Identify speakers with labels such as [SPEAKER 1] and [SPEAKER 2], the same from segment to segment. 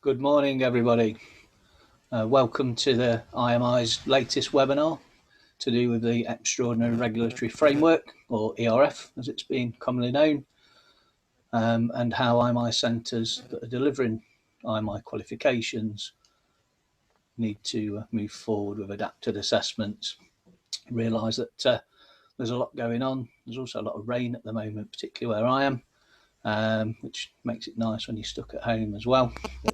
[SPEAKER 1] Good morning, everybody. Welcome to the IMI's latest webinar to do with the Extraordinary Regulatory Framework, or ERF as it's been commonly known, and how IMI centres that are delivering IMI qualifications need to move forward with adapted assessments. Realise that there's a lot going on. There's also a lot of rain at the moment, particularly where I am, which makes it nice when you're stuck at home as well. But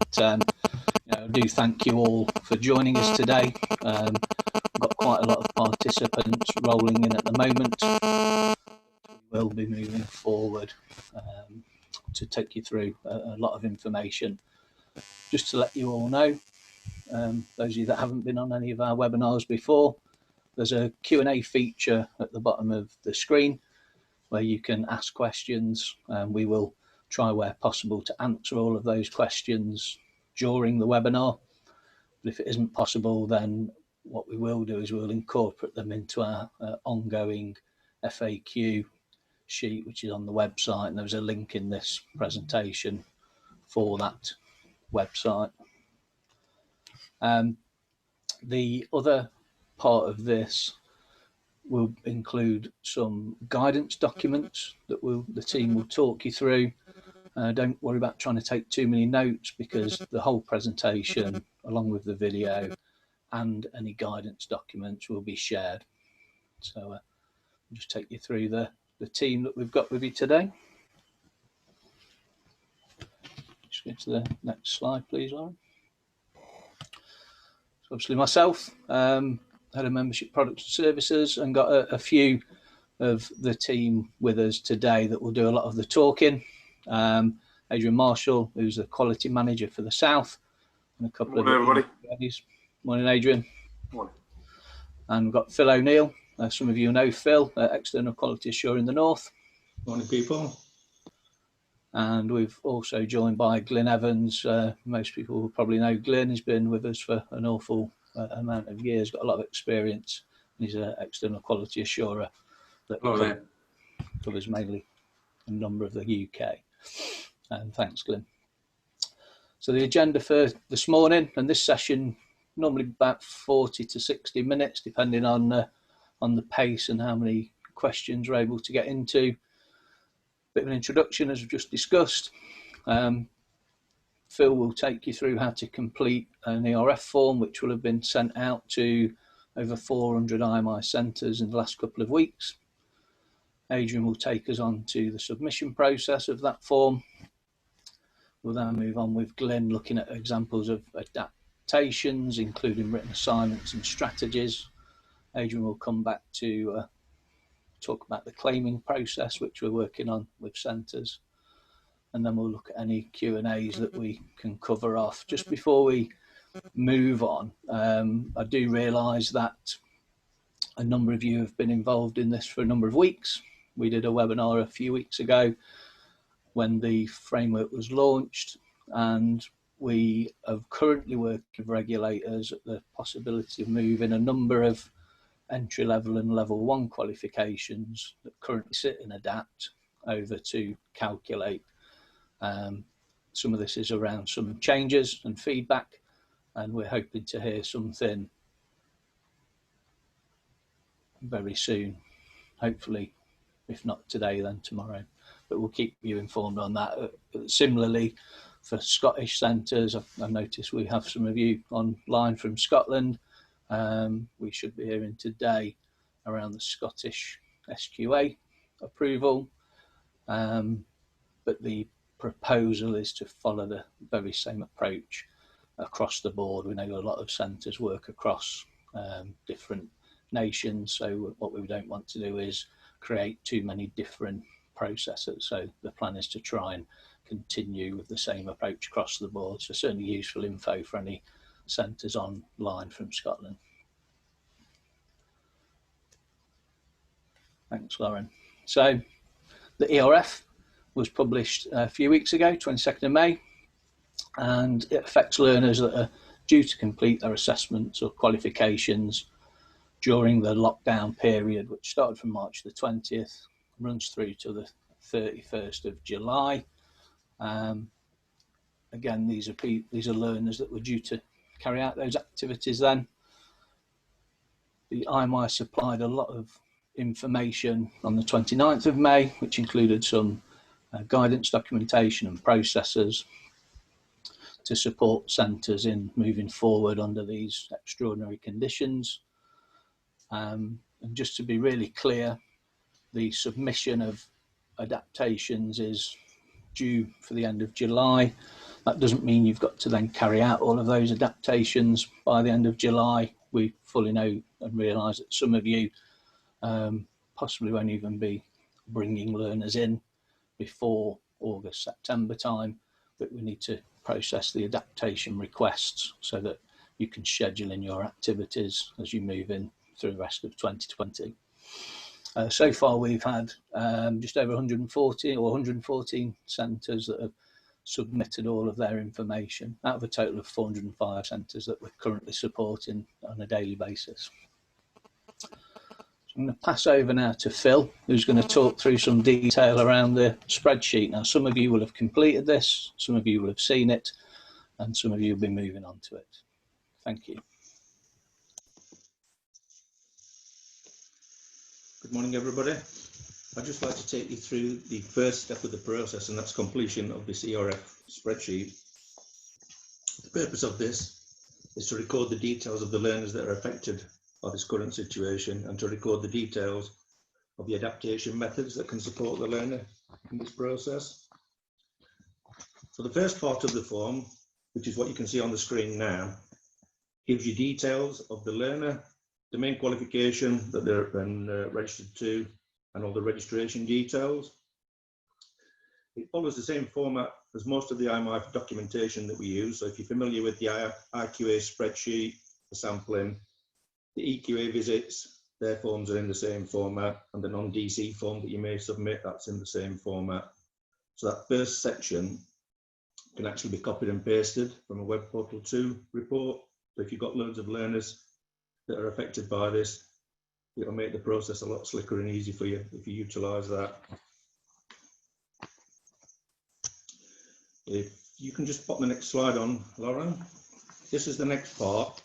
[SPEAKER 1] I do thank you all for joining us today. We've got quite a lot of participants rolling in at the moment. We will be moving forward to take you through a lot of information. Just to let you all know, those of you that haven't been on any of our webinars before, there's a Q&A feature at the bottom of the screen where you can ask questions, and we will try where possible to answer all of those questions during the webinar. But if it isn't possible, then what we will do is we'll incorporate them into our ongoing FAQ sheet, which is on the website, and there's a link in this presentation for that website. The other part of this will include some guidance documents that the team will talk you through. Don't worry about trying to take too many notes, because the whole presentation, along with the video and any guidance documents, will be shared. So I'll just take you through the team that we've got with you today. Just go to the next slide, please, Lauren. So obviously myself, Head of Membership Products and Services, and got a few of the team with us today that will do a lot of the talking. Adrian Marshall, who's the quality manager for the South, and a couple
[SPEAKER 2] Morning,
[SPEAKER 1] of
[SPEAKER 2] everybody.
[SPEAKER 1] Morning, Adrian.
[SPEAKER 2] Morning.
[SPEAKER 1] And we've got Phil O'Neill. Some of you know Phil, External Quality Assurer in the North.
[SPEAKER 3] Morning, people.
[SPEAKER 1] And we've also joined by Glyn Evans. Most people will probably know Glyn. He's been with us for an awful amount of years, got a lot of experience. He's an External Quality Assurer that covers mainly a number of the UK. And thanks, Glyn. So the agenda for this morning and this session, normally about 40 to 60 minutes, depending on the pace and how many questions we're able to get into. Bit of an introduction, as we've just discussed. Phil will take you through how to complete an ERF form, which will have been sent out to over 400 IMI centres in the last couple of weeks. Adrian will take us on to the submission process of that form. We'll then move on with Glyn, looking at examples of adaptations, including written assignments and strategies. Adrian will come back to talk about the claiming process, which we're working on with centres. And then we'll look at any Q&As that we can cover off. Just before we move on, I do realise that a number of you have been involved in this for a number of weeks. We did a webinar a few weeks ago when the framework was launched, and we are currently working with regulators at the possibility of moving a number of entry-level and level 1 qualifications that currently sit in ADAPT over to Calculate. Some of this is around some changes and feedback, and we're hoping to hear something very soon, hopefully, if not today, then tomorrow. But we'll keep you informed on that. Similarly, for Scottish centres, I've noticed we have some of you online from Scotland. We should be hearing today around the Scottish SQA approval, but the proposal is to follow the very same approach across the board. We know a lot of centres work across different nations, so what we don't want to do is create too many different processes. So the plan is to try and continue with the same approach across the board. So certainly useful info for any centres online from Scotland. Thanks, Lauren. So the ERF was published a few weeks ago, 22nd of May, and it affects learners that are due to complete their assessments or qualifications during the lockdown period, which started from March the 20th, runs through to the 31st of July. again, these are learners that were due to carry out those activities then. The IMI supplied a lot of information on the 29th of May, which included some guidance documentation and processes to support centres in moving forward under these extraordinary conditions. And just to be really clear, the submission of adaptations is due for the end of July. That doesn't mean you've got to then carry out all of those adaptations by the end of July. We fully know and realise that some of you possibly won't even be bringing learners in before August, September time, but we need to process the adaptation requests so that you can schedule in your activities as you move in through the rest of 2020. So far we've had just over 140 or 114 centres that have submitted all of their information out of a total of 405 centres that we're currently supporting on a daily basis. So I'm going to pass over now to Phil, who's going to talk through some detail around the spreadsheet. Now, some of you will have completed this, some of you will have seen it, and some of you will be moving on to it. Thank you.
[SPEAKER 2] Good morning, everybody. I'd just like to take you through the first step of the process, and that's completion of this ERF spreadsheet. The purpose of this is to record the details of the learners that are affected by this current situation and to record the details of the adaptation methods that can support the learner in this process. So the first part of the form, which is what you can see on the screen now, gives you details of the learner, the main qualification that they're registered to, and all the registration details. It follows the same format as most of the IMI documentation that we use. So if you're familiar with the IQA spreadsheet, the sampling, the EQA visits, their forms are in the same format, and the non-DC form that you may submit, that's in the same format. So that first section can actually be copied and pasted from a Web Portal 2 report. So if you've got loads of learners that are affected by this, it'll make the process a lot slicker and easy for you if you utilise that. If you can just pop the next slide on, Lauren. This is the next part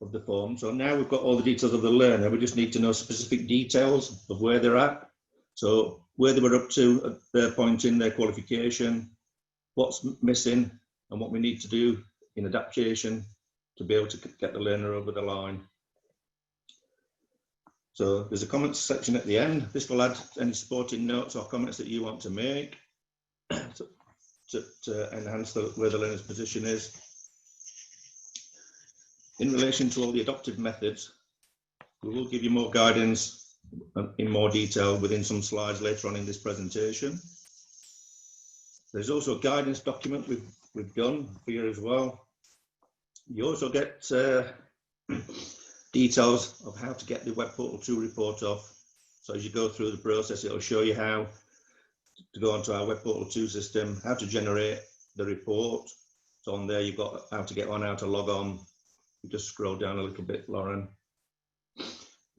[SPEAKER 2] of the form. So now we've got all the details of the learner. We just need to know specific details of where they're at. So where they were up to at their point in their qualification, what's missing, and what we need to do in adaptation to be able to get the learner over the line. So there's a comments section at the end. This will add any supporting notes or comments that you want to make to enhance where the learner's position is. In relation to all the adopted methods, we will give you more guidance in more detail within some slides later on in this presentation. There's also a guidance document we've done for you as well. You also get details of how to get the Web Portal 2 report off. So as you go through the process, it'll show you how to go onto our Web Portal 2 system, how to generate the report. So on there, you've got how to get on, how to log on. You just scroll down a little bit, Lauren.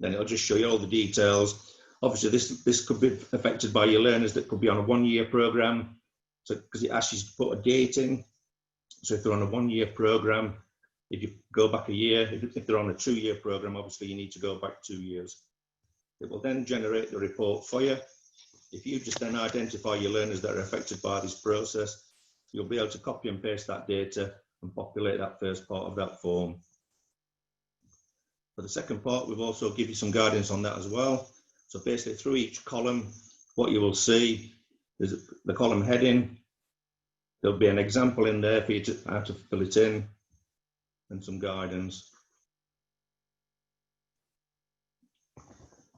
[SPEAKER 2] Then it'll just show you all the details. Obviously, this could be affected by your learners that could be on a one-year program. So because it asks you to put a date in. So if they're on a one-year program, if you go back a year, if they're on a two-year program, obviously you need to go back 2 years. It will then generate the report for you. If you just then identify your learners that are affected by this process, you'll be able to copy and paste that data and populate that first part of that form. For the second part, we've also give you some guidance on that as well. So basically through each column, what you will see is the column heading. There'll be an example in there for you to how to fill it in and some guidance.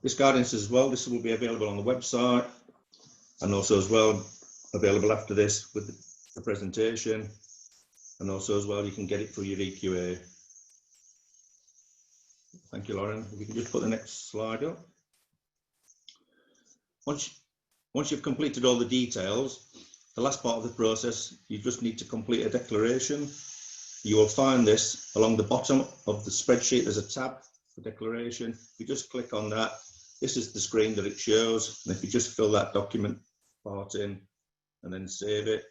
[SPEAKER 2] This guidance as well, this will be available on the website and also as well available after this with the presentation, and also as well you can get it through your EQA. Thank you, Lauren. If you can just put the next slide up. Once you've completed all the details, the last part of the process, you just need to complete a declaration. You will find this along the bottom of the spreadsheet. There's a tab for declaration. If you just click on that, this is the screen that it shows. And if you just fill that document part in and then save it,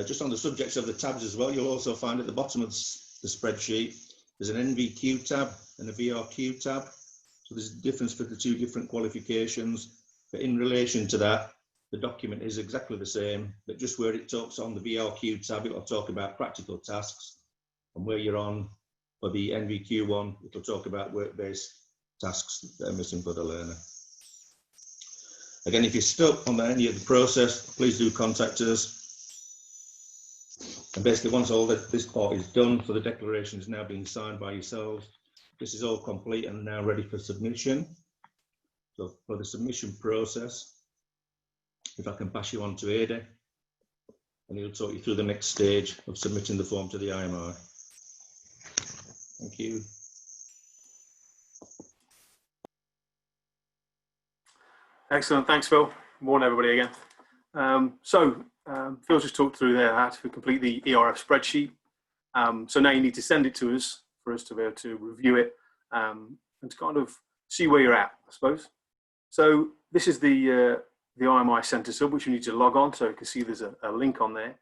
[SPEAKER 2] Just on the subject of the tabs as well, you'll also find at the bottom of the spreadsheet, there's an NVQ tab and a VRQ tab. So there's a difference for the two different qualifications. But in relation to that, the document is exactly the same, but just where it talks on the VRQ tab, it'll talk about practical tasks, and where you're on for the NVQ one, it'll talk about work-based tasks that are missing for the learner. Again, if you're stuck on any of the process, please do contact us. And basically, once all this part is done, so the declaration is now being signed by yourselves, this is all complete and now ready for submission. So for the submission process, if I can pass you on to Ada, and he'll talk you through the next stage of submitting the form to the IMI. Thank you.
[SPEAKER 3] Excellent, thanks Phil. Morning everybody again. Phil just talked through there how to complete the ERF spreadsheet. So now you need to send it to us for us to be able to review it and to kind of see where you're at, I suppose. So this is the IMI Centre sub, which you need to log on. So you can see there's a link on there.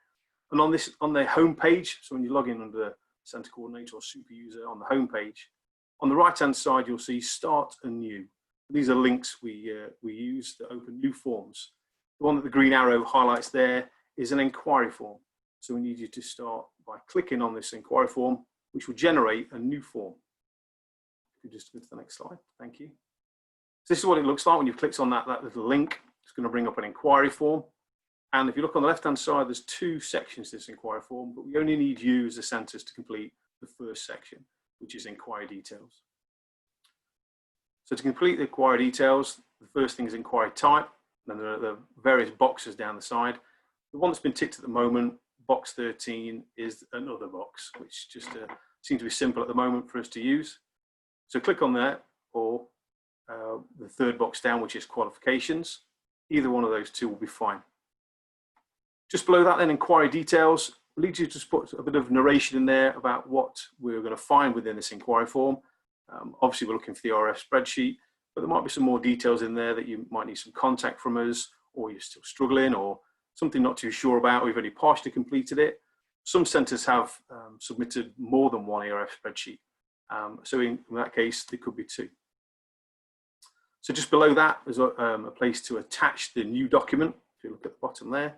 [SPEAKER 3] And on their home page, so when you log in under the Centre Coordinator or Super User on the home page, on the right-hand side, you'll see Start and New. These are links we use to open new forms. The one that the green arrow highlights there is an inquiry form. So we need you to start by clicking on this inquiry form, which will generate a new form. If you just go to the next slide, thank you. So this is what it looks like when you've clicked on that little link. It's going to bring up an inquiry form. And if you look on the left-hand side, there's two sections to this inquiry form, but we only need you as the centres to complete the first section, which is inquiry details. So to complete the inquiry details, the first thing is inquiry type. Then there are the various boxes down the side. The one that's been ticked at the moment, box 13, is another box, which just seems to be simple at the moment for us to use. So click on there, or the third box down, which is qualifications. Either one of those two will be fine. Just below that then, inquiry details, leads you to just put a bit of narration in there about what we're going to find within this inquiry form. Obviously we're looking for the RF spreadsheet, but there might be some more details in there that you might need some contact from us, or you're still struggling, or something not too sure about, or you've only partially completed it. Some centres have submitted more than one ERF spreadsheet. So in that case, there could be two. So just below that, there's a place to attach the new document. If you look at the bottom there,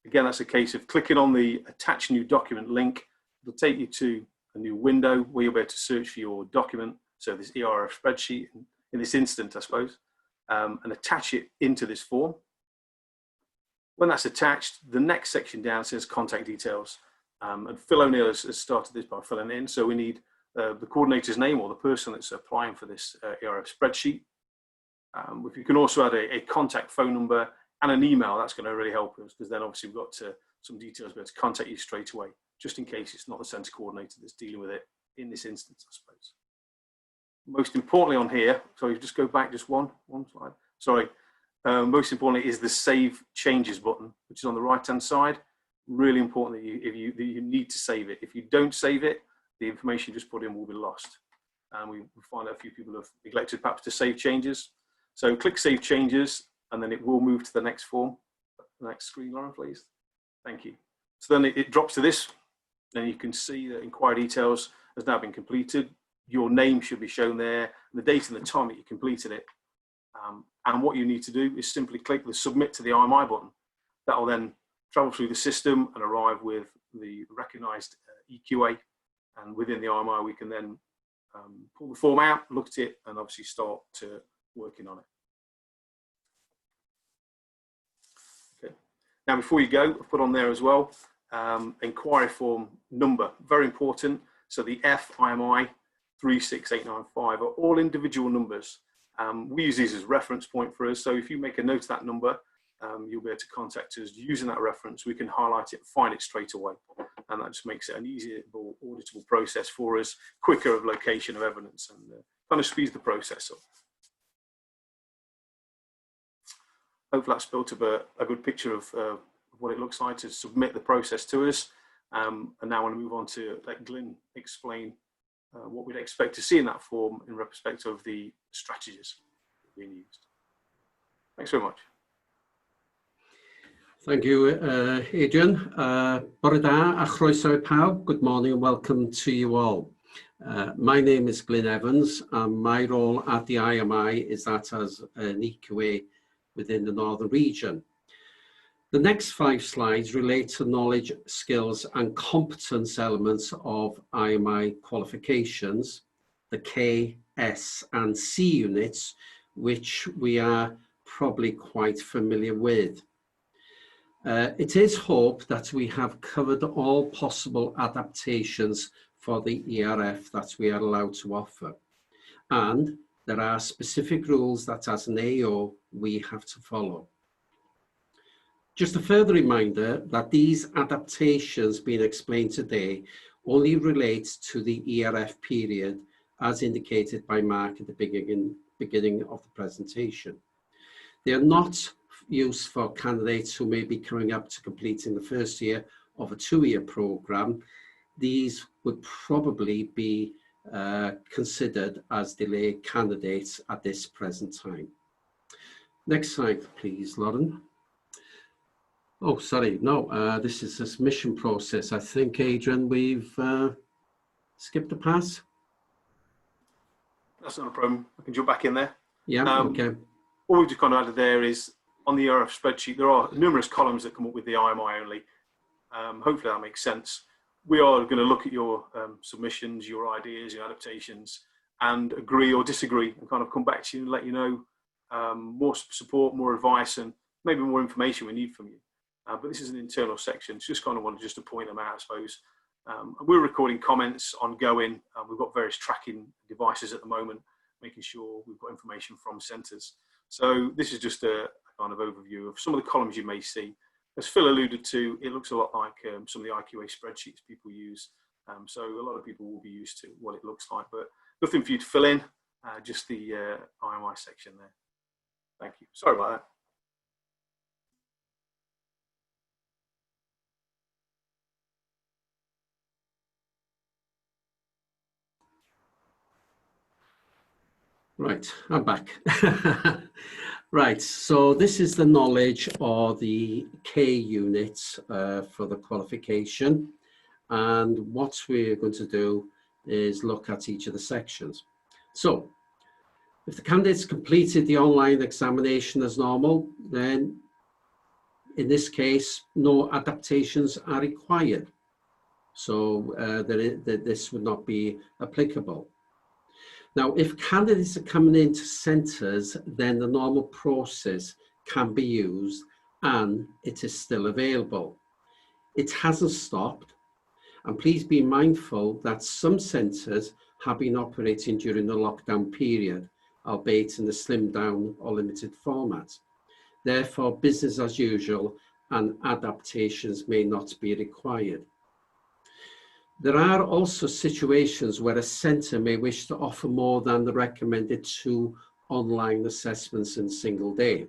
[SPEAKER 3] again, that's a case of clicking on the attach new document link. It'll take you to a new window where you'll be able to search for your document. So this ERF spreadsheet, in this instance, I suppose, and attach it into this form. When that's attached, the next section down says contact details. And Phil O'Neill has started this by filling in. So we need the coordinator's name or the person that's applying for this ERF spreadsheet. If you can also add a contact phone number and an email, that's going to really help us, because then obviously we've got some details to be able to contact you straight away, just in case it's not the centre coordinator that's dealing with it in this instance, I suppose. Most importantly on here, sorry, just go back just one slide. Sorry. Most importantly is the Save Changes button, which is on the right-hand side. Really important that you need to save it. If you don't save it, the information you just put in will be lost. And we find that a few people have neglected perhaps to save changes. So click Save Changes, and then it will move to the next form. The next screen, Lauren, please. Thank you. So then it drops to this, and you can see that inquiry details has now been completed. Your name should be shown there, the date and the time that you completed it. And what you need to do is simply click the Submit to the IMI button. That will then travel through the system and arrive with the recognised EQA. And within the IMI, we can then pull the form out, look at it, and obviously start to working on it. Okay. Now, before you go, I've put on there as well, inquiry form number, very important. So the FIMI 36895 are all individual numbers. We use these as reference point for us. So if you make a note of that number, you'll be able to contact us using that reference. We can highlight it, find it straight away. And that just makes it an easier, auditable process for us, quicker of location of evidence, and kind of speeds the process up. Hopefully that's built up a good picture of what it looks like to submit the process to us. And now I want to move on to let Glyn explain what we'd expect to see in that form in respect of the strategies being used. Thanks very much.
[SPEAKER 4] Thank you, Adrian. Bore da a chroeso I pawb. Good morning and welcome to you all. My name is Glyn Evans and my role at the IMI is that as an EQA within the Northern region. The next 5 slides relate to knowledge, skills and competence elements of IMI qualifications, the K, S and C units, which we are probably quite familiar with. It is hoped that we have covered all possible adaptations for the ERF that we are allowed to offer. And there are specific rules that as an AO we have to follow. Just a further reminder that these adaptations being explained today only relate to the ERF period as indicated by Mark at the beginning of the presentation. They are not used for candidates who may be coming up to completing the first year of a 2-year programme. These would probably be considered as delayed candidates at this present time. Next slide, please, Lauren. Oh, sorry, no, this is this mission process. I think, Adrian, we've skipped a pass.
[SPEAKER 3] That's not a problem. I can jump back in there.
[SPEAKER 4] Yeah, okay.
[SPEAKER 3] All we've just kind of added there is on the ERF spreadsheet, there are numerous columns that come up with the IMI only. Hopefully that makes sense. We are going to look at your submissions, your ideas, your adaptations, and agree or disagree and kind of come back to you and let you know more support, more advice, and maybe more information we need from you. But this is an internal section, so just kind of wanted just to point them out, I suppose. We're recording comments ongoing. We've got various tracking devices at the moment, making sure we've got information from centres. So this is just a kind of overview of some of the columns you may see. As Phil alluded to, it looks a lot like some of the IQA spreadsheets people use. So a lot of people will be used to what it looks like, but nothing for you to fill in, just the IMI section there. Thank you. Sorry about that.
[SPEAKER 4] Right, I'm back. Right, so this is the knowledge or the K units for the qualification. And what we're going to do is look at each of the sections. So, if the candidates completed the online examination as normal, then in this case, no adaptations are required. So this would not be applicable. Now, if candidates are coming into centres, then the normal process can be used and it is still available. It hasn't stopped, and please be mindful that some centres have been operating during the lockdown period, albeit in the slimmed down or limited format. Therefore, business as usual and adaptations may not be required. There are also situations where a centre may wish to offer more than the recommended 2 online assessments in a single day.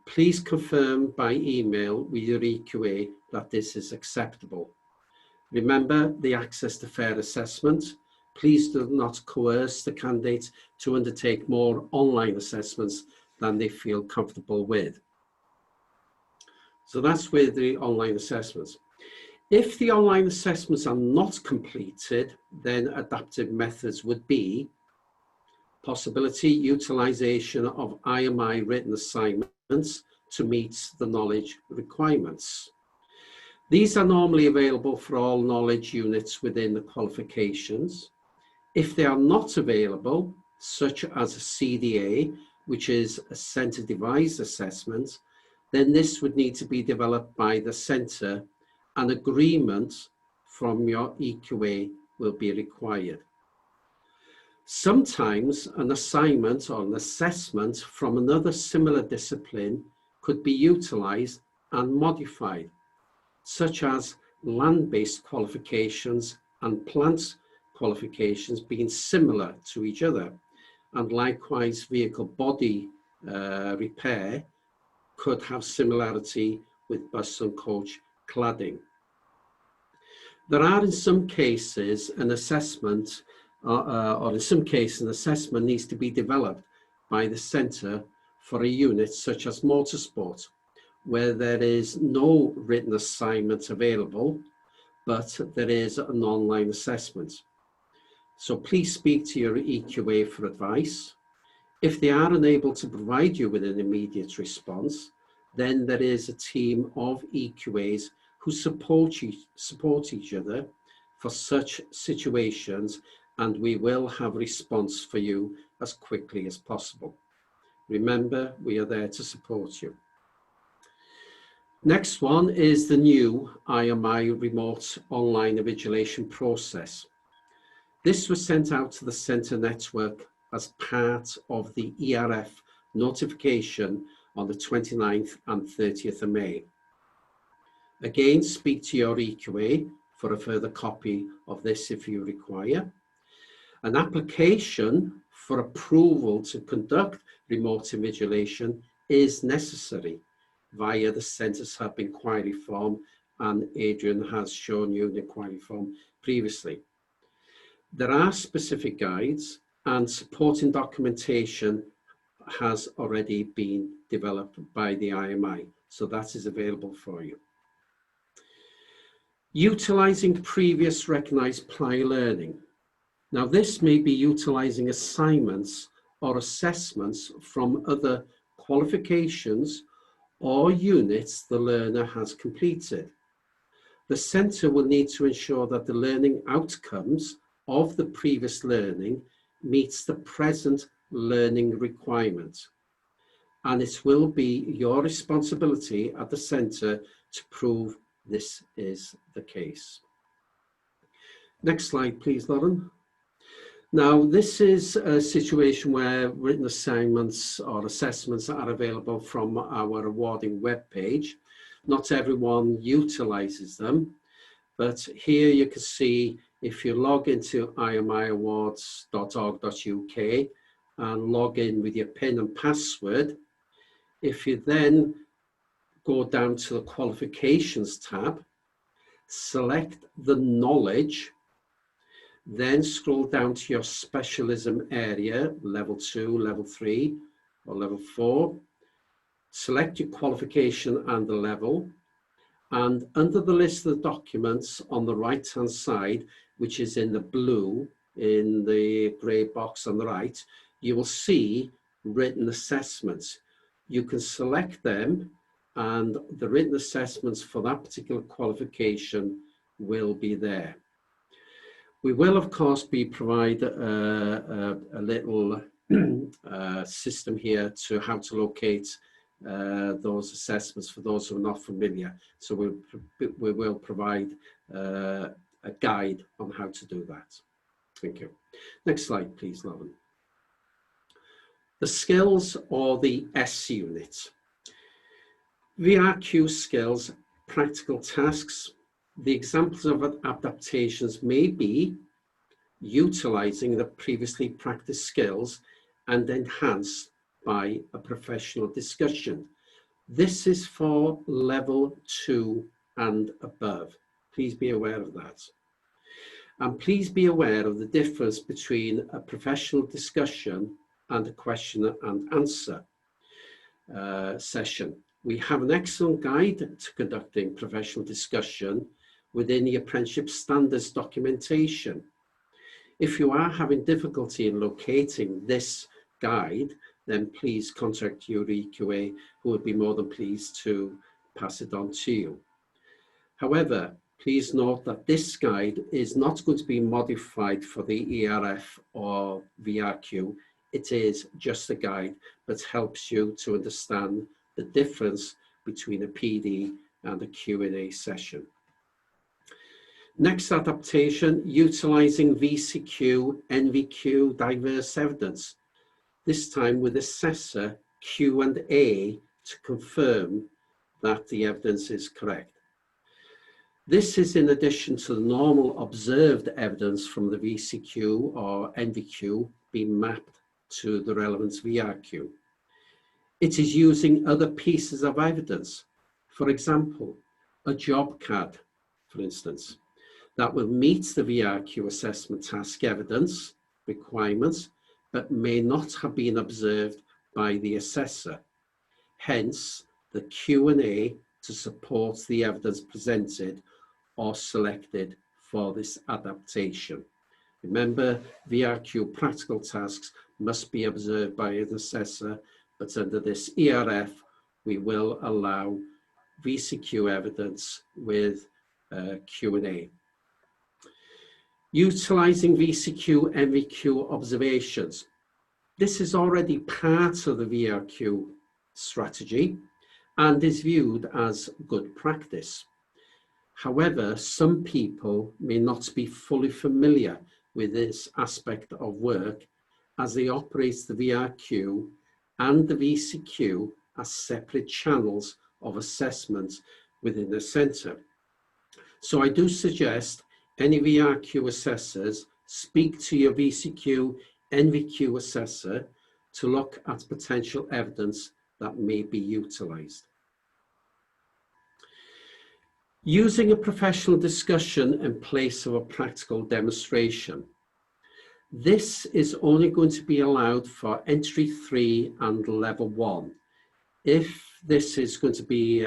[SPEAKER 4] Please confirm by email with your EQA that this is acceptable. Remember the access to fair assessment. Please do not coerce the candidate to undertake more online assessments than they feel comfortable with. So that's with the online assessments. If the online assessments are not completed, then adaptive methods would be possibility utilisation of IMI written assignments to meet the knowledge requirements. These are normally available for all knowledge units within the qualifications. If they are not available, such as a CDA, which is a centre devised assessment, then this would need to be developed by the centre. An agreement from your EQA will be required. Sometimes an assignment or an assessment from another similar discipline could be utilised and modified, such as land-based qualifications and plant qualifications being similar to each other, and likewise vehicle body repair could have similarity with bus and coach cladding. There are in some cases an assessment, or in some cases an assessment needs to be developed by the centre for a unit such as motorsport, where there is no written assignment available, but there is an online assessment. So please speak to your EQA for advice. If they are unable to provide you with an immediate response, then there is a team of EQAs who support each other for such situations, and we will have a response for you as quickly as possible. Remember, we are there to support you. Next one is the new IMI remote online invigilation process. This was sent out to the centre network as part of the ERF notification on the 29th and 30th of May. Again, speak to your EQA for a further copy of this if you require. An application for approval to conduct remote invigilation is necessary via the Centres Hub inquiry form, and Adrian has shown you the inquiry form previously. There are specific guides and supporting documentation has already been developed by the IMI, so that is available for you. Utilising previous recognised prior learning. Now this may be utilising assignments or assessments from other qualifications or units the learner has completed. The centre will need to ensure that the learning outcomes of the previous learning meets the present learning requirement. And it will be your responsibility at the centre to prove this is the case. Next slide, please, Lauren. Now, this is a situation where written assignments or assessments are available from our awarding webpage. Not everyone utilises them, but here you can see if you log into imiawards.org.uk and log in with your PIN and password, if you then go down to the qualifications tab, select the knowledge, then scroll down to your specialism area, level 2, level 3, or level 4. Select your qualification and the level. And under the list of the documents on the right-hand side, which is in the blue, in the grey box on the right, you will see written assessments. You can select them, and the written assessments for that particular qualification will be there. We will, of course, provide a little system here to how to locate those assessments for those who are not familiar. So we will provide a guide on how to do that. Thank you. Next slide, please, Lauren. The skills or the S unit. VRQ skills, practical tasks. The examples of adaptations may be utilising the previously practiced skills and enhanced by a professional discussion. This is for level 2 and above. Please be aware of that. And please be aware of the difference between a professional discussion and a question and answer session. We have an excellent guide to conducting professional discussion within the apprenticeship standards documentation. If you are having difficulty in locating this guide, then please contact your EQA, who would be more than pleased to pass it on to you. However, please note that this guide is not going to be modified for the ERF or VRQ. It is just a guide that helps you to understand the difference between a PD and a Q&A session. Next adaptation, utilising VCQ, NVQ diverse evidence, this time with assessor Q&A to confirm that the evidence is correct. This is in addition to the normal observed evidence from the VCQ or NVQ being mapped to the relevant VRQ. It is using other pieces of evidence, for example, a job card, for instance, that will meet the VRQ assessment task evidence requirements, but may not have been observed by the assessor. Hence, the Q&A to support the evidence presented or selected for this adaptation. Remember, VRQ practical tasks must be observed by an assessor, but under this ERF, we will allow VCQ evidence with Q&A. Utilising VCQ MVQ observations. This is already part of the VRQ strategy and is viewed as good practice. However, some people may not be fully familiar with this aspect of work as they operate the VRQ and the VCQ as separate channels of assessment within the centre. So I do suggest any VRQ assessors speak to your VCQ NVQ assessor to look at potential evidence that may be utilised. Using a professional discussion in place of a practical demonstration. This is only going to be allowed for entry 3 and level 1. If this is going to be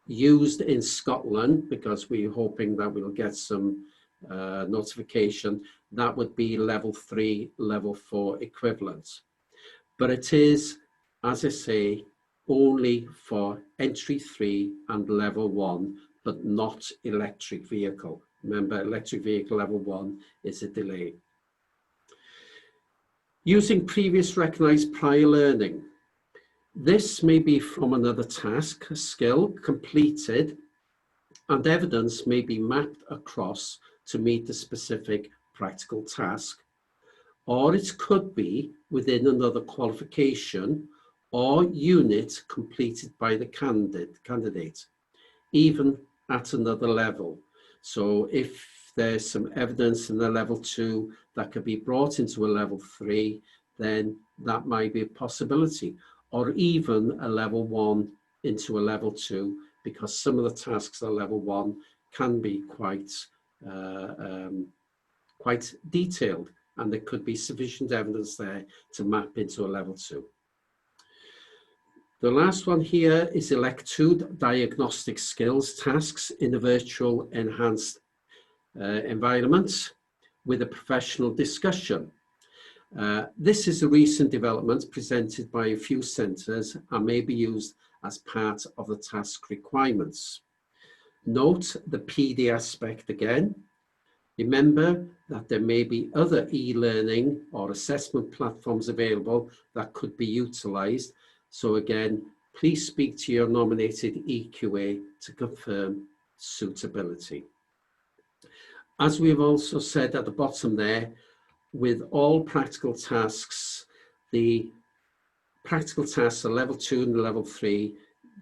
[SPEAKER 4] used in Scotland, because we're hoping that we'll get some notification, that would be level 3, level 4 equivalents. But it is, as I say, only for entry 3 and level 1, but not electric vehicle. Remember, electric vehicle level 1 is a delay. Using previous recognised prior learning. This may be from another task, a skill completed, and evidence may be mapped across to meet the specific practical task, or it could be within another qualification or unit completed by the candidate, even at another level. So if there's some evidence in the level 2 that could be brought into a level 3, then that might be a possibility, or even a level 1 into a level 2, because some of the tasks at level 1 can be quite detailed, and there could be sufficient evidence there to map into a level 2. The last one here is Elect 2 diagnostic skills tasks in a virtual enhanced environment with a professional discussion. This is a recent development presented by a few centres and may be used as part of the task requirements. Note the PD aspect again. Remember that there may be other e-learning or assessment platforms available that could be utilised. So again, please speak to your nominated EQA to confirm suitability. As we've also said at the bottom there, with all practical tasks, the practical tasks are level 2 and level 3,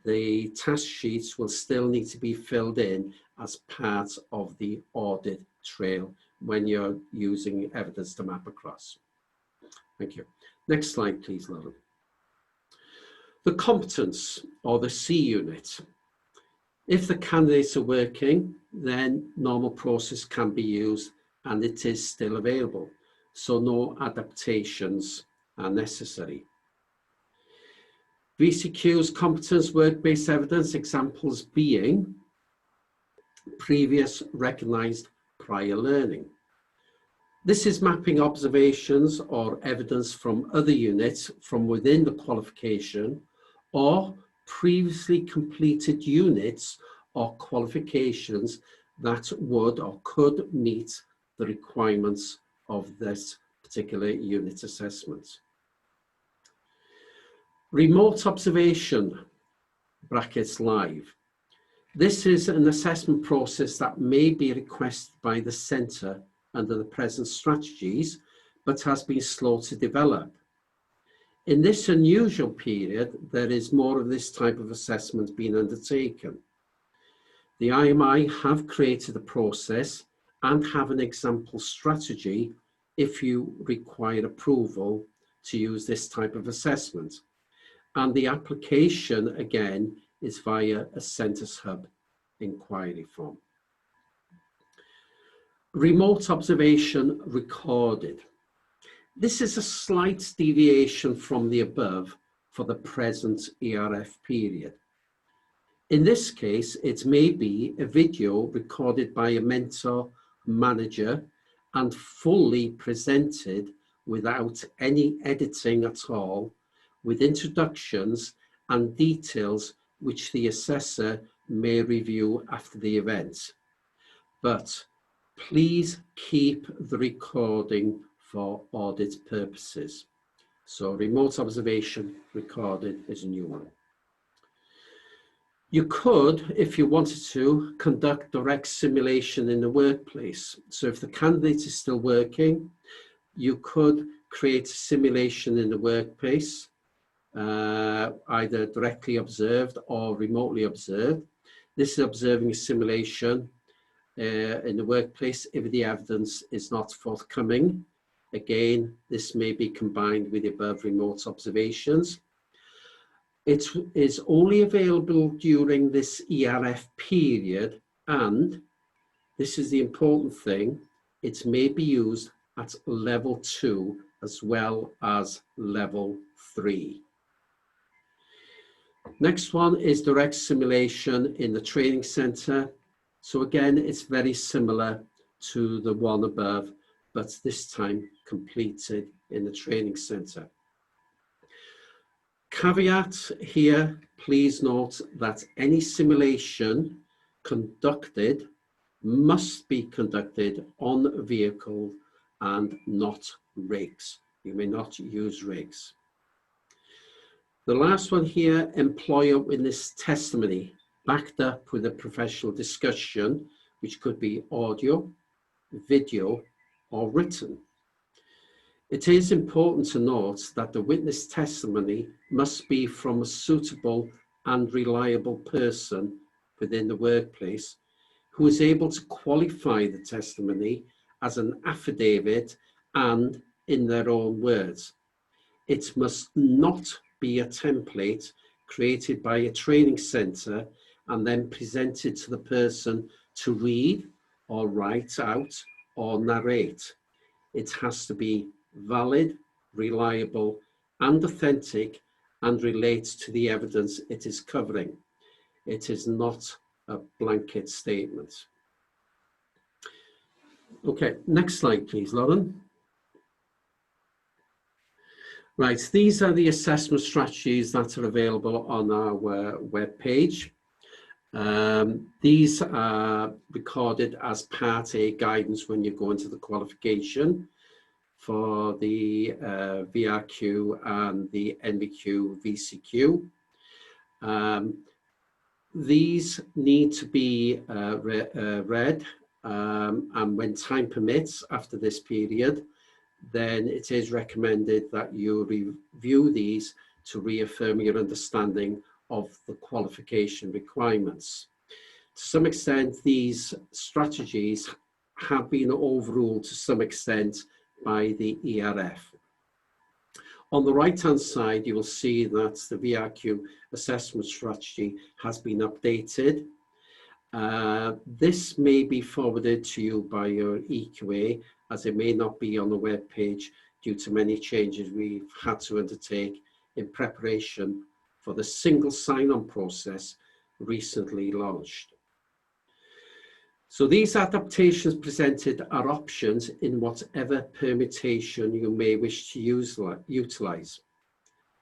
[SPEAKER 4] the task sheets will still need to be filled in as part of the audit trail when you're using evidence to map across. Thank you. Next slide, please, Lauren. The competence, or the C unit. If the candidates are working, then normal process can be used and it is still available. So no adaptations are necessary. VCQ's competence work-based evidence examples being previous recognised prior learning. This is mapping observations or evidence from other units from within the qualification or previously completed units or qualifications that would or could meet the requirements of this particular unit assessment. Remote observation, brackets live. This is an assessment process that may be requested by the centre under the present strategies, but has been slow to develop. In this unusual period, there is more of this type of assessment being undertaken. The IMI have created a process and have an example strategy if you require approval to use this type of assessment. And the application, again, is via a Centres Hub inquiry form. Remote observation recorded. This is a slight deviation from the above for the present ERF period. In this case, it may be a video recorded by a mentor manager and fully presented without any editing at all, with introductions and details which the assessor may review after the event. But please keep the recording for audit purposes. So remote observation recorded is a new one. You could, if you wanted to, conduct direct simulation in the workplace. So if the candidate is still working, you could create a simulation in the workplace, either directly observed or remotely observed. This is observing a simulation in the workplace if the evidence is not forthcoming. Again, this may be combined with the above remote observations. It is only available during this ERF period, and this is the important thing, it may be used at level 2 as well as level 3. Next one is direct simulation in the training centre. So again, it's very similar to the one above, but this time completed in the training centre. Caveat here, please note that any simulation conducted must be conducted on a vehicle and not rigs. You may not use rigs. The last one here, employer witness testimony, backed up with a professional discussion, which could be audio, video, or written. It is important to note that the witness testimony must be from a suitable and reliable person within the workplace who is able to qualify the testimony as an affidavit and in their own words. It must not be a template created by a training centre and then presented to the person to read or write out or narrate. It has to be valid, reliable, and authentic, and relates to the evidence it is covering. It is not a blanket statement. Okay, next slide, please, Lauren. Right, these are the assessment strategies that are available on our web page. These are recorded as Part A guidance when you go into the qualification for the VRQ and the NVQ VCQ. These need to be read, and when time permits after this period, then it is recommended that you review these to reaffirm your understanding of the qualification requirements. To some extent, these strategies have been overruled to some extent by the ERF. On the right-hand side, you will see that the VRQ assessment strategy has been updated. This may be forwarded to you by your EQA, as it may not be on the web page due to many changes we've had to undertake in preparation for the single sign-on process recently launched. So these adaptations presented are options in whatever permutation you may wish to utilise.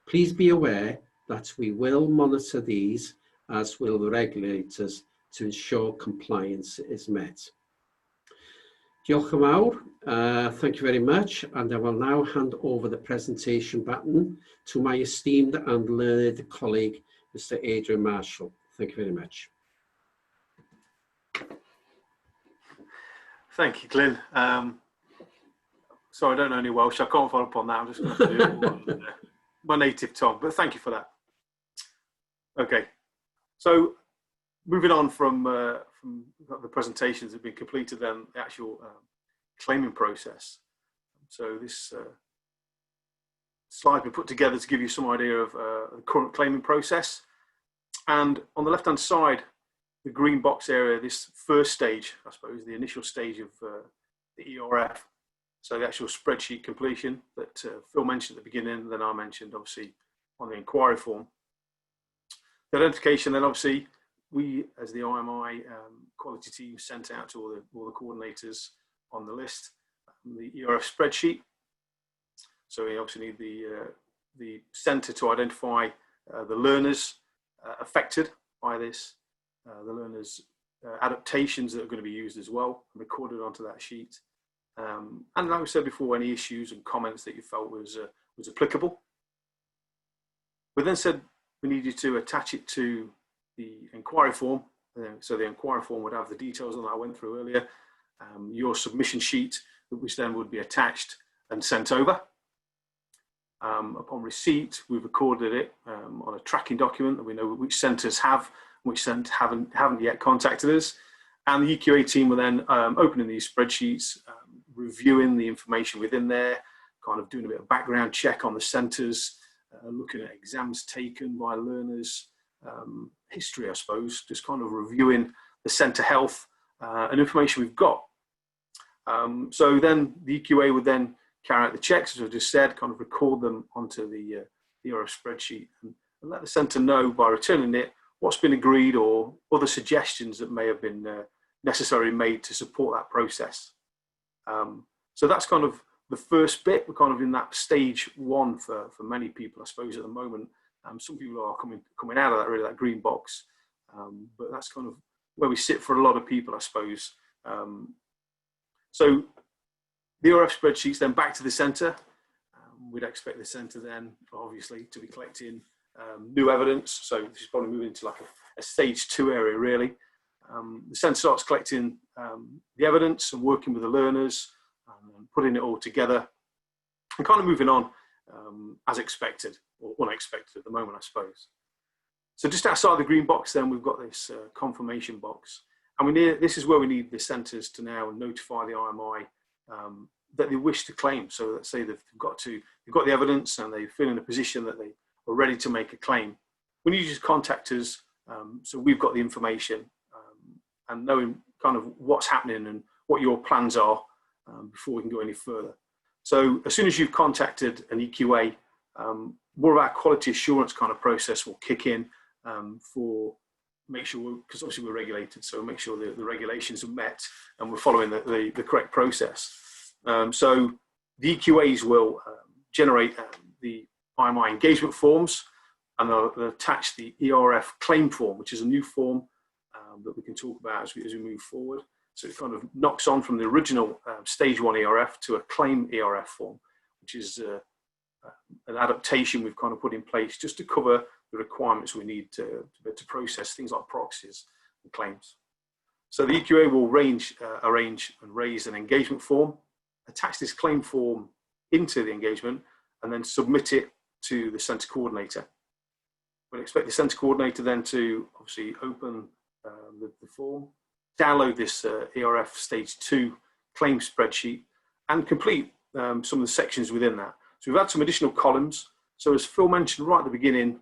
[SPEAKER 4] Please be aware that we will monitor these, as will the regulators, to ensure compliance is met. Diolch yn fawr, thank you very much, and I will now hand over the presentation baton to my esteemed and learned colleague, Mr. Adrian Marshall. Thank you very much.
[SPEAKER 3] Thank you, Glyn. So I don't know any Welsh, I can't follow up on that. I'm just going to do it all on my native tongue, but thank you for that. Okay, so moving on from the presentations that have been completed, then the actual claiming process. So this slide has been put together to give you some idea of the current claiming process. And on the left-hand side, the green box area, this first stage, I suppose, the initial stage of the ERF. So the actual spreadsheet completion that Phil mentioned at the beginning, then I mentioned, obviously, on the inquiry form. The identification, then obviously we, as the IMI quality team, sent out to all the coordinators on the list the ERF spreadsheet. So we obviously need the centre to identify the learners affected by this, the learners' adaptations that are going to be used as well, recorded onto that sheet. And like we said before, any issues and comments that you felt was applicable. We then said we need you to attach it to the inquiry form. So the inquiry form would have the details that I went through earlier, your submission sheet, which then would be attached and sent over. Upon receipt, we've recorded it on a tracking document that we know which centres have, which centres haven't yet contacted us. And the EQA team will then opening these spreadsheets, reviewing the information within there, kind of doing a bit of background check on the centres, looking at exams taken by learners, history, I suppose, just kind of reviewing the centre health and information we've got. So then the EQA would then carry out the checks, as I just said, kind of record them onto the ERF spreadsheet and let the centre know by returning it what's been agreed or other suggestions that may have been necessarily made to support that process. So that's kind of the first bit. We're kind of in that stage one for many people, I suppose, at the moment. Some people are coming out of that, really, that green box. But that's kind of where we sit for a lot of people, I suppose. So the ERF spreadsheets then back to the centre. We'd expect the centre then, obviously, to be collecting new evidence. So this is probably moving into like a stage 2 area, really. The centre starts collecting the evidence and working with the learners and putting it all together and kind of moving on as expected or unexpected at the moment, I suppose. So just outside the green box, then we've got this confirmation box, and this is where we need the centres to now notify the IMI that they wish to claim. So let's say they've got the evidence and they feel in a position that they are ready to make a claim. We need you to contact us, so we've got the information and knowing kind of what's happening and what your plans are before we can go any further. So as soon as you've contacted an EQA, more of our quality assurance kind of process will kick in for make sure, because obviously we're regulated, so make sure the regulations are met and we're following the correct process. So the EQAs will generate the IMI engagement forms, and they'll attach the ERF claim form, which is a new form that we can talk about as we move forward. So it kind of knocks on from the original stage 1 ERF to a claim ERF form, which is an adaptation we've kind of put in place just to cover the requirements we need to process things like proxies and claims. So the EQA will arrange and raise an engagement form, attach this claim form into the engagement, and then submit it to the centre coordinator. We'll expect the centre coordinator then to obviously open the form, download this ERF stage 2 claim spreadsheet, and complete some of the sections within that. So we've had some additional columns. So as Phil mentioned right at the beginning,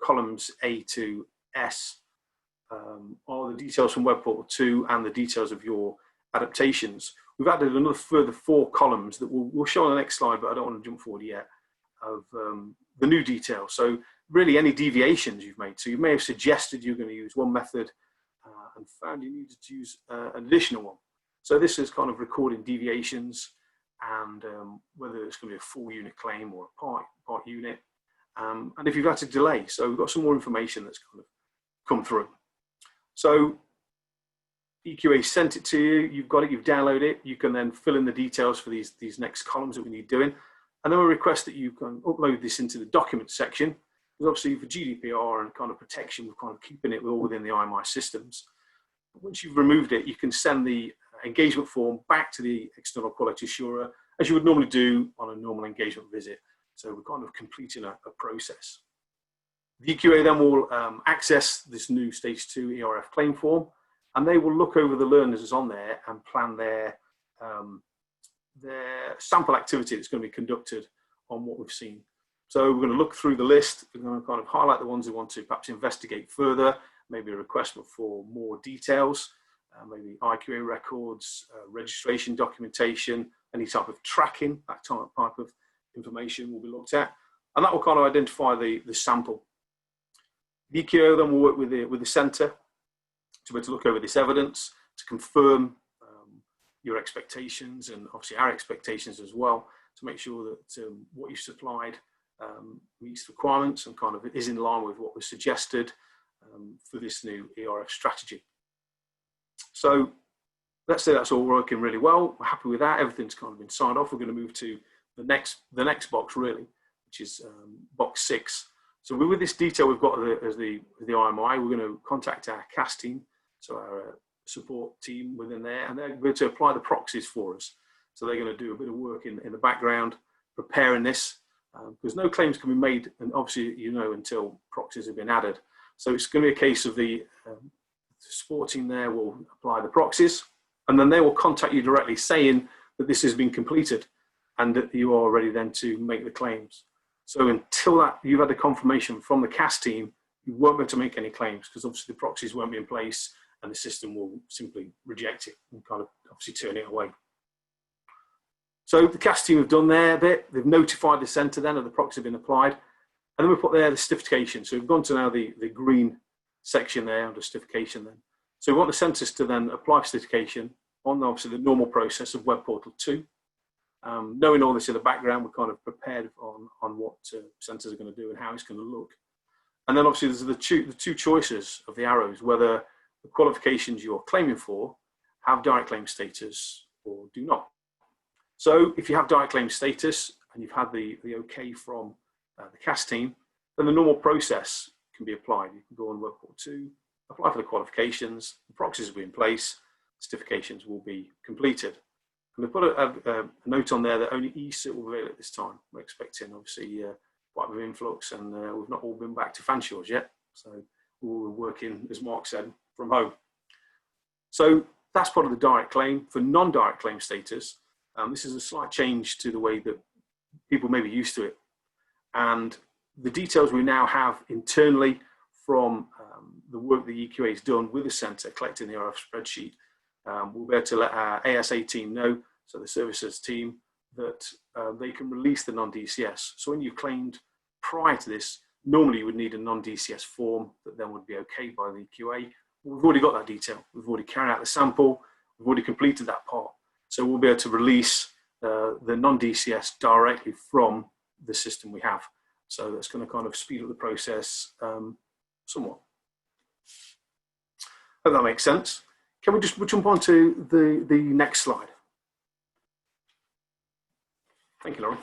[SPEAKER 3] columns A to S are the details from Web Portal 2 and the details of your adaptations. We've added another further 4 columns that we'll show on the next slide, but I don't want to jump forward yet, of the new details. So really any deviations you've made. So you may have suggested you're going to use one method and found you needed to use an additional one. So this is kind of recording deviations and whether it's going to be a full unit claim or a part unit. And if you've had to delay. So we've got some more information that's kind of come through. So EQA sent it to you, you've got it, you've downloaded it, you can then fill in the details for these next columns that we need doing. And then we request that you can upload this into the document section, because obviously for GDPR and kind of protection, we're kind of keeping it all within the IMI systems. But once you've removed it, you can send the engagement form back to the external quality assurer, as you would normally do on a normal engagement visit. So we're kind of completing a process. The EQA then will access this new stage 2 ERF claim form, and they will look over the learners that's on there and plan their sample activity that's going to be conducted on what we've seen. So we're going to look through the list. We're going to kind of highlight the ones we want to perhaps investigate further, maybe a request for more details, maybe IQA records, registration documentation, any type of tracking, that type of information will be looked at. And that will kind of identify the sample. The EQO then will work with the centre to be able to look over this evidence, to confirm your expectations and obviously our expectations as well, to make sure that what you've supplied meets the requirements and kind of is in line with what was suggested for this new ERF strategy. So let's say that's all working really well. We're happy with that. Everything's kind of been signed off. We're going to move to the next box really, which is box 6. So with this detail we've got as the IMI, we're going to contact our CAS team, so our support team within there, and they're going to apply the proxies for us. So they're going to do a bit of work in the background, preparing this, because no claims can be made, and obviously, you know, until proxies have been added. So it's going to be a case of the support team there will apply the proxies, and then they will contact you directly saying that this has been completed and that you are ready then to make the claims. So until that, you've had the confirmation from the CAS team, you won't be able to make any claims because obviously the proxies won't be in place and the system will simply reject it and kind of obviously turn it away. So the CAS team have done their bit. They've notified the centre then of the proxies have been applied. And then we put there the certification. So we've gone to now the green section there under certification then. So we want the centres to then apply certification on obviously the normal process of Web Portal 2. Knowing all this in the background, we're kind of prepared on what centres are going to do and how it's going to look. And then obviously there's the two choices of the arrows, whether the qualifications you're claiming for have direct claim status or do not. So if you have direct claim status and you've had the okay from the CAS team, then the normal process can be applied. You can go on Web Portal 2, apply for the qualifications, the proxies will be in place, certifications will be completed. And we've put a note on there that only ECIT will be available at this time. We're expecting obviously quite a bit of influx, and we've not all been back to Fanshawe's yet. So we're working, as Mark said, from home. So that's part of the direct claim. For non-direct claim status, this is a slight change to the way that people may be used to it. And the details we now have internally from the work the EQA has done with the centre, collecting the ERF spreadsheet, we'll be able to let our ASA team know, so the services team, that they can release the non-DCS. So when you've claimed prior to this, normally you would need a non-DCS form that then would be okay by the EQA. We've already got that detail. We've already carried out the sample. We've already completed that part. So we'll be able to release the non-DCS directly from the system we have. So that's going to kind of speed up the process somewhat. Hope that makes sense. Can we just jump on to the next slide? Thank you, Lauren.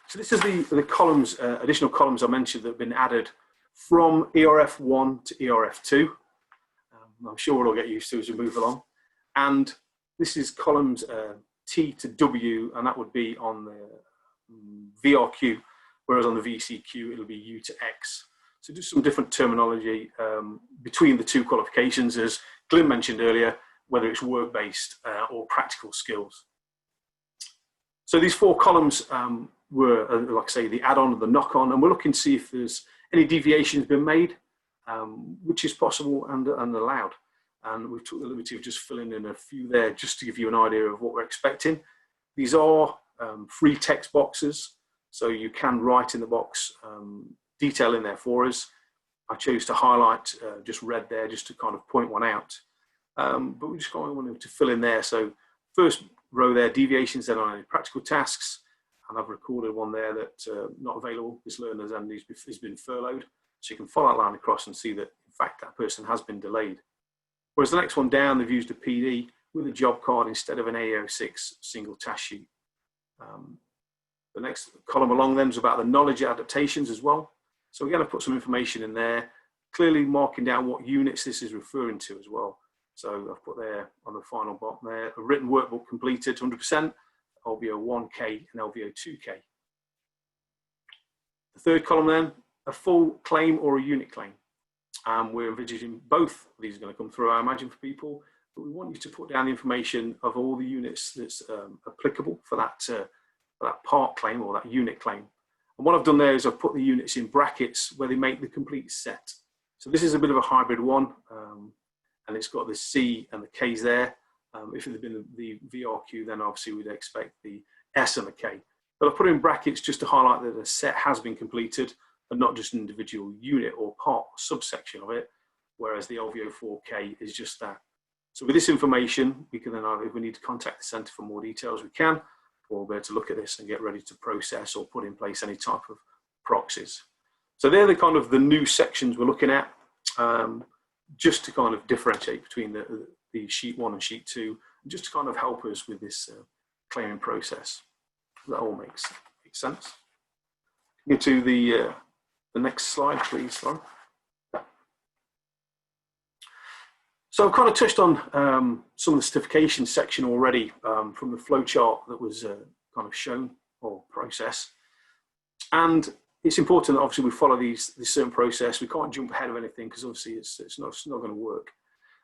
[SPEAKER 3] So this is the columns, additional columns I mentioned that have been added from ERF1 to ERF2. I'm sure we'll all get used to as we move along. And this is columns T to W, and that would be on the VRQ, whereas on the VCQ, it'll be U to X. So just some different terminology between the two qualifications, as Glyn mentioned earlier, whether it's work-based or practical skills. So these 4 columns were, like I say, the add-on and the knock-on, and we're looking to see if there's any deviations been made, which is possible and allowed. And we've took the liberty of just filling in a few there just to give you an idea of what we're expecting. These are free text boxes, so you can write in the box detail in there for us. I chose to highlight just red there just to kind of point one out. But we just kind of wanted to fill in there. So first row there, deviations then on any practical tasks. And I've recorded one there that's not available. This learner's and has been furloughed. So you can follow that line across and see that, in fact, that person has been delayed. Whereas the next one down, they've used a PD with a job card instead of an AO6 single task sheet. The next column along them is about the knowledge adaptations as well. So we're going to put some information in there, clearly marking down what units this is referring to as well. So I've put there on the final bottom there, a written workbook completed 100%, LVO 1K and LVO 2K. The third column then, a full claim or a unit claim. We're envisaging both of these are going to come through, I imagine, for people, but we want you to put down the information of all the units that's applicable for that part claim or that unit claim. And what I've done there is I've put the units in brackets where they make the complete set. So this is a bit of a hybrid one, and it's got the C and the K's there. If it had been the VRQ, then obviously we'd expect the S and the K. But I've put in brackets just to highlight that a set has been completed and not just an individual unit or part or subsection of it, whereas the LVO4K is just that. So with this information, we can then either, if we need to contact the centre for more details, we can, or we'll be able to look at this and get ready to process or put in place any type of proxies. So they're the kind of the new sections we're looking at, just to kind of differentiate between the sheet 1 and sheet 2, just to kind of help us with this claiming process. That all makes sense. Get to the next slide, please, Lauren. So I've kind of touched on some of the certification section already from the flowchart that was kind of shown or process. And it's important that obviously we follow this certain process. We can't jump ahead of anything because obviously it's not going to work.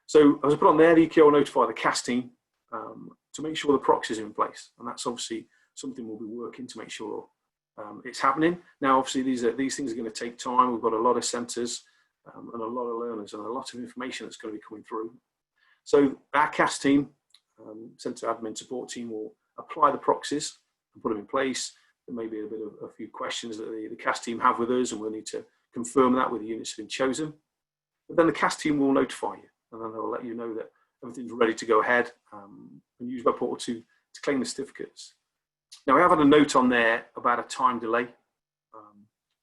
[SPEAKER 3] So as I put on there, the EQ will notify the CAS team to make sure the proxies are in place. And that's obviously something we'll be working to make sure it's happening. Now, obviously these things are going to take time. We've got a lot of centres and a lot of learners and a lot of information that's going to be coming through. So our CAS team, Centre Admin Support Team, will apply the proxies and put them in place. There may be a few questions that the CAS team have with us, and we'll need to confirm that with the units that have been chosen. But then the CAS team will notify you, and then they'll let you know that everything's ready to go ahead and use web portal to claim the certificates. Now, we have had a note on there about a time delay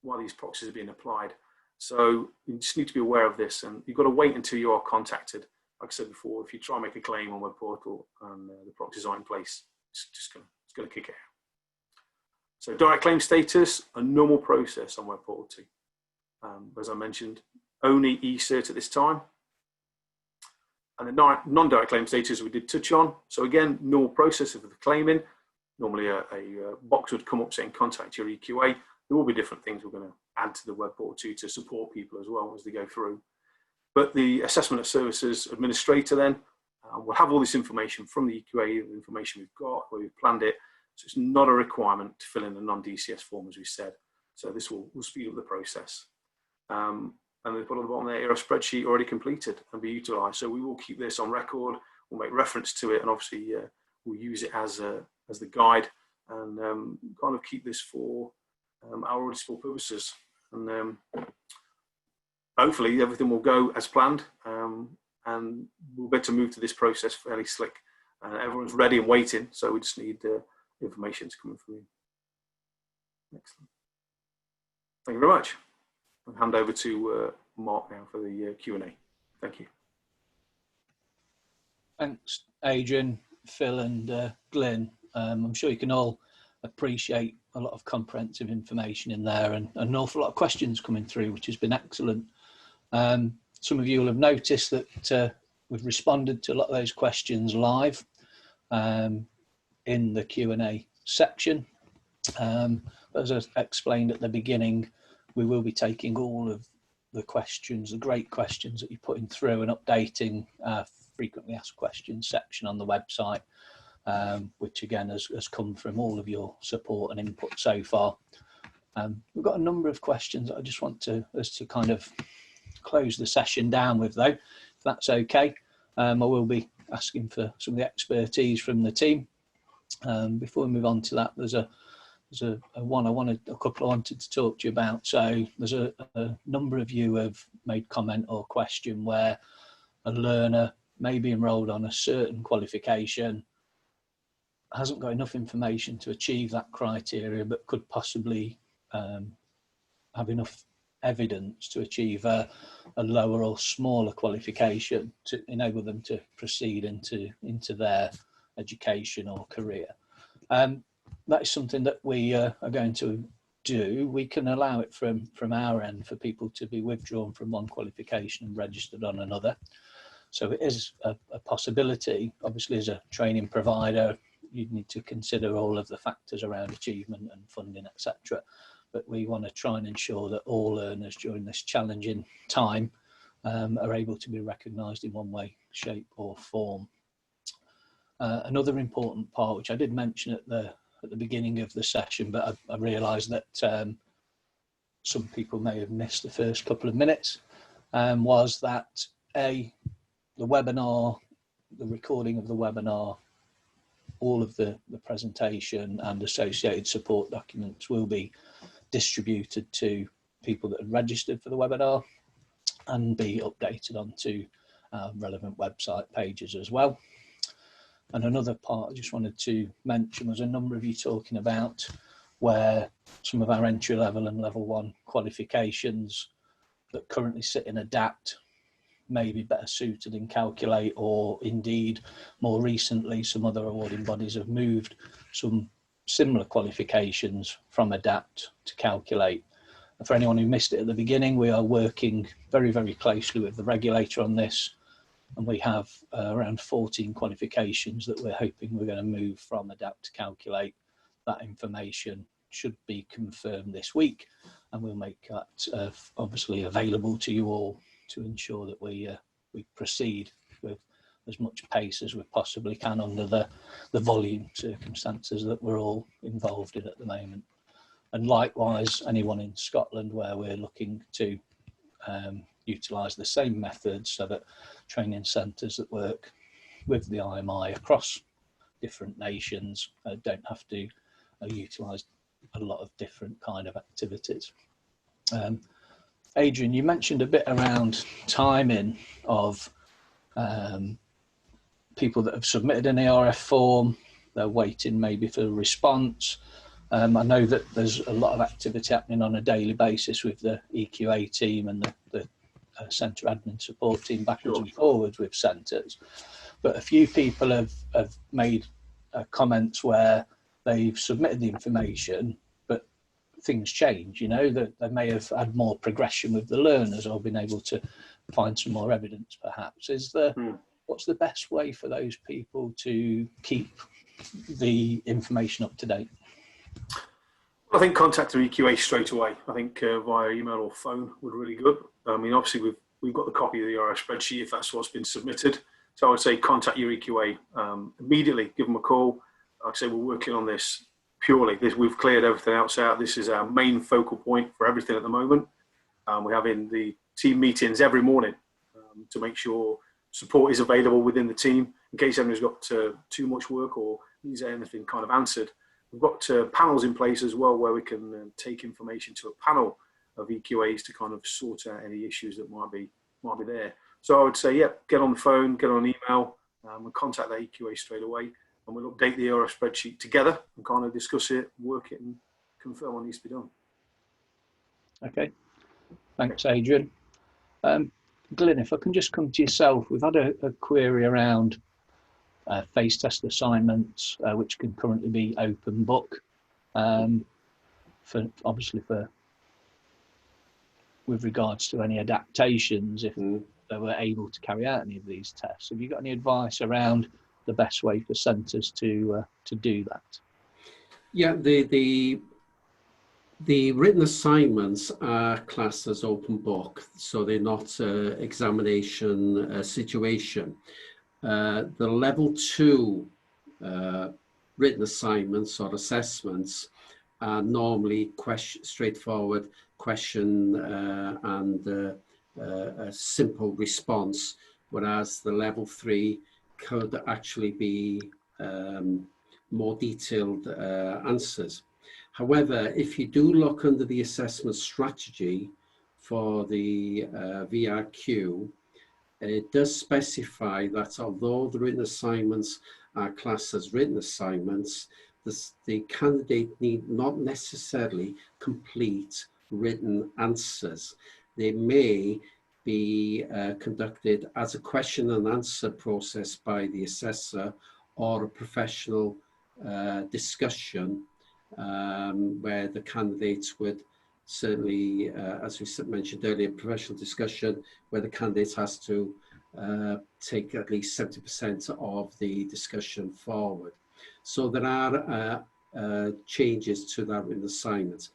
[SPEAKER 3] while these proxies are being applied. So you just need to be aware of this, and you've got to wait until you are contacted. Like I said before, if you try and make a claim on web portal and the proxies aren't in place, it's going to kick it out. So direct claim status, a normal process on web portal 2. As I mentioned, only eCert at this time. And the non-direct claim status we did touch on. So again, normal process of the claiming. Normally a box would come up saying contact your EQA. There will be different things we're going to add to the web portal 2 to support people as well as they go through. But the assessment of services administrator then will have all this information from the EQA, the information we've got, where we've planned it. So it's not a requirement to fill in a non-DCS form, as we said. So this will speed up the process. And they put on the bottom there, a spreadsheet already completed and be utilised. So we will keep this on record. We'll make reference to it, and obviously we'll use it as the guide and kind of keep this for our auditable purposes. And hopefully everything will go as planned, and we'll be able to move to this process fairly slick. Everyone's ready and waiting, so we just need information to come through. Excellent. Thank you very much. I'll hand over to Mark now for the Q&A. Thank you.
[SPEAKER 1] Thanks, Adrian, Phil and Glyn. I'm sure you can all appreciate a lot of comprehensive information in there, and an awful lot of questions coming through, which has been excellent. Some of you will have noticed that we've responded to a lot of those questions live in the Q&A section. As I explained at the beginning, we will be taking all of the questions, the great questions that you're putting through, and updating our frequently asked questions section on the website, which again has come from all of your support and input so far. We've got a number of questions that I just want us to kind of close the session down with, though, if that's okay. I will be asking for some of the expertise from the team. Before we move on to that, there's a couple I wanted to talk to you about. So there's a number of you have made comment or question where a learner may be enrolled on a certain qualification, hasn't got enough information to achieve that criteria, but could possibly have enough evidence to achieve a lower or smaller qualification to enable them to proceed into their education or career. That is something that we are going to do. We can allow it from our end for people to be withdrawn from one qualification and registered on another. So it is a possibility. Obviously, as a training provider, you'd need to consider all of the factors around achievement and funding, etc. But we want to try and ensure that all learners during this challenging time are able to be recognised in one way, shape or form. Another important part, which I did mention at the beginning of the session, but I realised that some people may have missed the first couple of minutes, was that the webinar, the recording of the webinar all of the presentation and associated support documents will be distributed to people that have registered for the webinar and be updated onto relevant website pages as well. And another part I just wanted to mention was a number of you talking about where some of our entry level and level 1 qualifications that currently sit in ADAPT may be better suited in Calculate, or indeed more recently some other awarding bodies have moved some similar qualifications from ADAPT to Calculate. And for anyone who missed it at the beginning, we are working very, very closely with the regulator on this, and we have around 14 qualifications that we're hoping we're going to move from ADAPT to Calculate. That information should be confirmed this week, and we'll make that obviously available to you all to ensure that we proceed with as much pace as we possibly can under the volume circumstances that we're all involved in at the moment. And likewise, anyone in Scotland where we're looking to utilise the same methods, so that training centres that work with the IMI across different nations don't have to utilise a lot of different kind of activities. Adrian, you mentioned a bit around timing of people that have submitted an ERF form. They're waiting maybe for a response. I know that there's a lot of activity happening on a daily basis with the EQA team and the centre admin support team backwards and forwards with centres. But a few people have made comments where they've submitted the information, but things change, you know, that they may have had more progression with the learners or been able to find some more evidence perhaps. What's the best way for those people to keep the information up to date?
[SPEAKER 3] I think contact the EQA straight away. I think via email or phone would really good. I mean, obviously we've got the copy of the ERF spreadsheet if that's what's been submitted. So I would say contact your EQA immediately, give them a call. Like I say, we're working on this purely. We've cleared everything else out. This is our main focal point for everything at the moment. We're having the team meetings every morning to make sure support is available within the team in case anyone's got too much work or needs anything kind of answered. We've got panels in place as well where we can take information to a panel of EQAs to kind of sort out any issues that might be there. So I would say, yeah, get on the phone, get on email, and contact that EQA straight away, and we'll update the ERF spreadsheet together and kind of discuss it, work it, and confirm what needs to be done. Okay.
[SPEAKER 1] Thanks, Adrian. Glyn, if I can just come to yourself, we've had a query around phase test assignments, which can currently be open book, with regards to any adaptations, if they were able to carry out any of these tests. Have you got any advice around the best way for centres to do that?
[SPEAKER 4] Yeah, the written assignments are classed as open book, so they're not examination situation. The level 2 written assignments or assessments are normally straightforward question and a simple response, whereas the level 3 could actually be more detailed answers. However, if you do look under the assessment strategy for the VRQ, it does specify that although the written assignments are classed as written assignments, the candidate need not necessarily complete written answers. They may be conducted as a question and answer process by the assessor or a professional discussion where the candidates would certainly, as we mentioned earlier, professional discussion where the candidate has to take at least 70% of the discussion forward. So there are changes to that written assignment.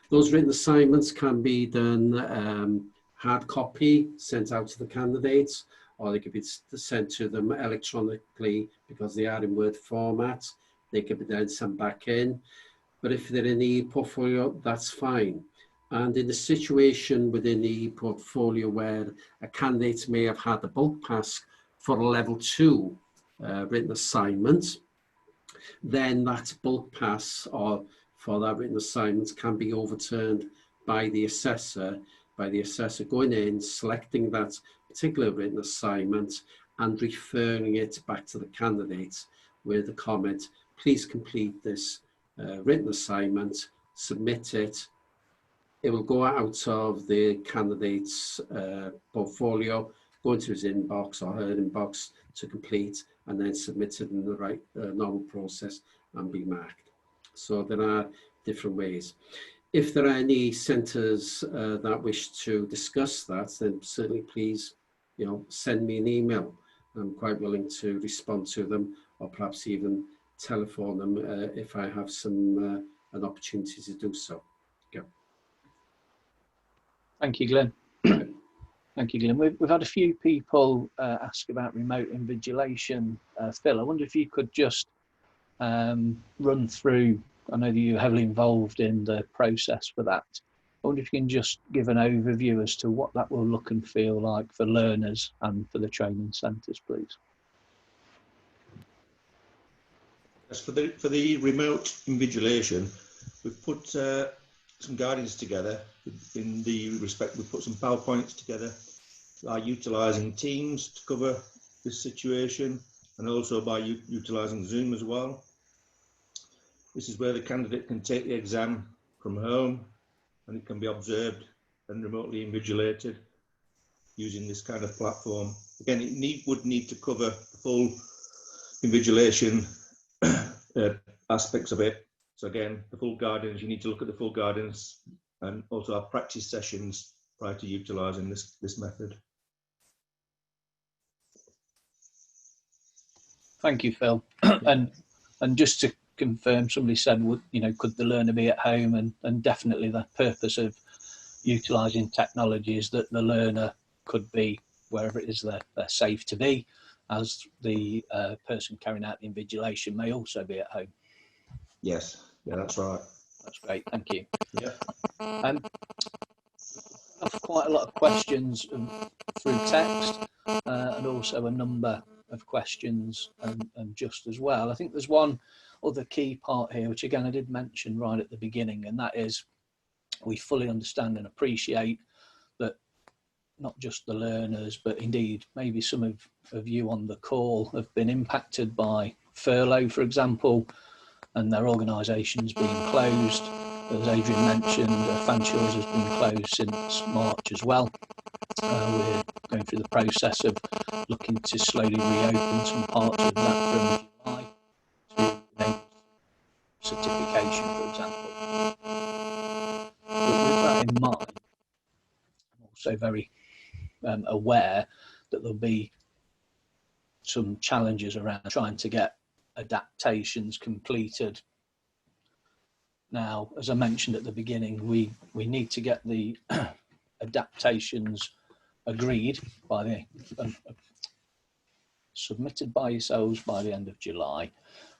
[SPEAKER 4] Those written assignments can be done hard copy, sent out to the candidates, or they could be sent to them electronically because they are in Word format. They could be then sent back in. But if they're in the portfolio, that's fine. And in a situation within the portfolio where a candidate may have had a bulk pass for a level 2 written assignment, then that bulk pass or for that written assignment can be overturned by the assessor going in, selecting that particular written assignment and referring it back to the candidate with the comment, please complete this written assignment, submit it. It will go out of the candidate's portfolio, go into his inbox or her inbox to complete, and then submit it in the right normal process and be marked. So there are different ways. If there are any centres that wish to discuss that, then certainly please, send me an email. I'm quite willing to respond to them, or perhaps even telephone them if I have an opportunity to do so. Yeah.
[SPEAKER 1] Thank you, Glyn. Thank you, Glyn. We've had a few people ask about remote invigilation. Phil, I wonder if you could just run through, I know that you're heavily involved in the process for that. I wonder if you can just give an overview as to what that will look and feel like for learners and for the training centres, please.
[SPEAKER 2] As for the remote invigilation, we've put some guidance together in the respect we've put some PowerPoints together by utilising Teams to cover this situation, and also by utilising Zoom as well. This is where the candidate can take the exam from home, and it can be observed and remotely invigilated using this kind of platform. Again, it would need to cover the full invigilation aspects of it. So again, the full guidance, you need to look at the full guidance and also our practice sessions prior to utilising this method.
[SPEAKER 1] Thank you, Phil. and just to confirm, somebody said, could the learner be at home? And definitely the purpose of utilising technology is that the learner could be wherever it is they're safe to be, as the person carrying out the invigilation may also be at home.
[SPEAKER 2] Yes, yeah, that's right.
[SPEAKER 1] That's great, thank you.
[SPEAKER 2] Yeah.
[SPEAKER 1] Quite a lot of questions through text and also a number of questions and just as well. I think there's one other key part here, which again I did mention right at the beginning, and that is we fully understand and appreciate that not just the learners, but indeed maybe some of you on the call have been impacted by furlough, for example, and their organisations being closed. As Adrian mentioned, Fanshawe's has been closed since March as well. We're going through the process of looking to slowly reopen some parts of that from July to enable certification, for example. But with that in mind, I'm also very aware that there'll be some challenges around trying to get adaptations completed. Now, as I mentioned at the beginning, we need to get the adaptations agreed by the submitted by yourselves by the end of July.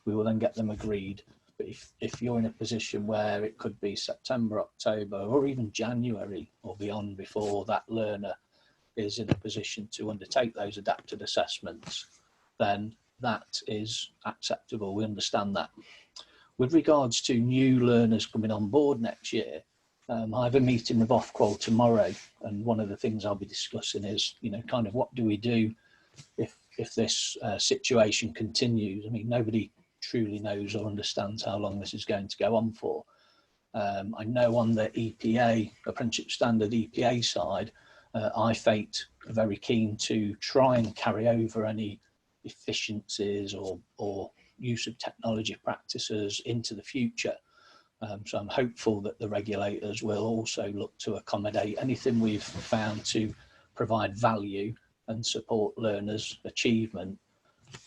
[SPEAKER 1] We will then get them agreed. But if you're in a position where it could be September, October, or even January or beyond before that learner is in a position to undertake those adapted assessments, then that is acceptable. We understand that. With regards to new learners coming on board next year, I have a meeting with Ofqual tomorrow, and one of the things I'll be discussing is, kind of what do we do if this situation continues? I mean, nobody truly knows or understands how long this is going to go on for. I know on the EPA, apprenticeship standard EPA side, IFATE are very keen to try and carry over any efficiencies or use of technology practices into the future. So I'm hopeful that the regulators will also look to accommodate anything we've found to provide value and support learners' achievement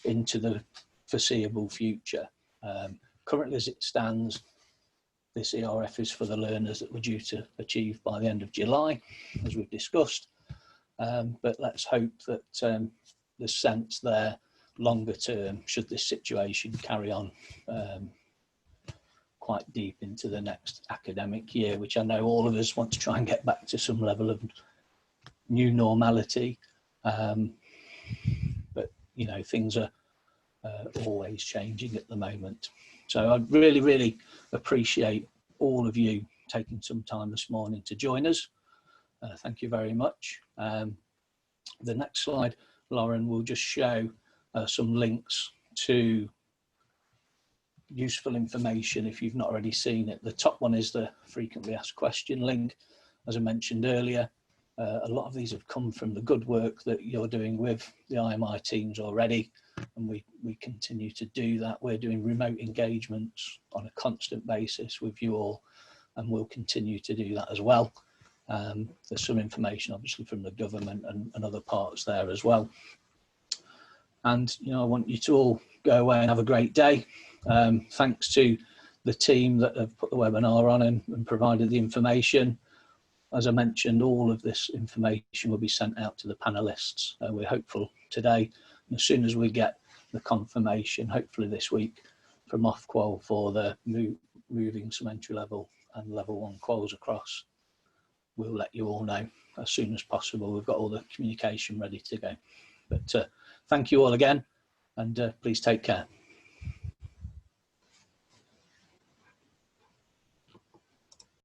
[SPEAKER 1] into the foreseeable future. Currently, as it stands, this ERF is for the learners that were due to achieve by the end of July, as we've discussed. But let's hope that there's sense there longer term, should this situation carry on quite deep into the next academic year, which I know all of us want to try and get back to some level of new normality. But things are always changing at the moment. So I really, really appreciate all of you taking some time this morning to join us. Thank you very much. The next slide, Lauren, will just show some links to useful information if you've not already seen it. The top one is the frequently asked question link. As I mentioned earlier, a lot of these have come from the good work that you're doing with the IMI teams already, and we continue to do that. We're doing remote engagements on a constant basis with you all, and we'll continue to do that as well. There's some information obviously from the government and other parts there as well. And I want you to all go away and have a great day. Thanks to the team that have put the webinar on and provided the information. As I mentioned, all of this information will be sent out to the panelists. We're hopeful today, and as soon as we get the confirmation, hopefully this week, from Ofqual for the moving some entry level and level 1 quals across, we'll let you all know as soon as possible. We've got all the communication ready to go. But thank you all again, and please take care.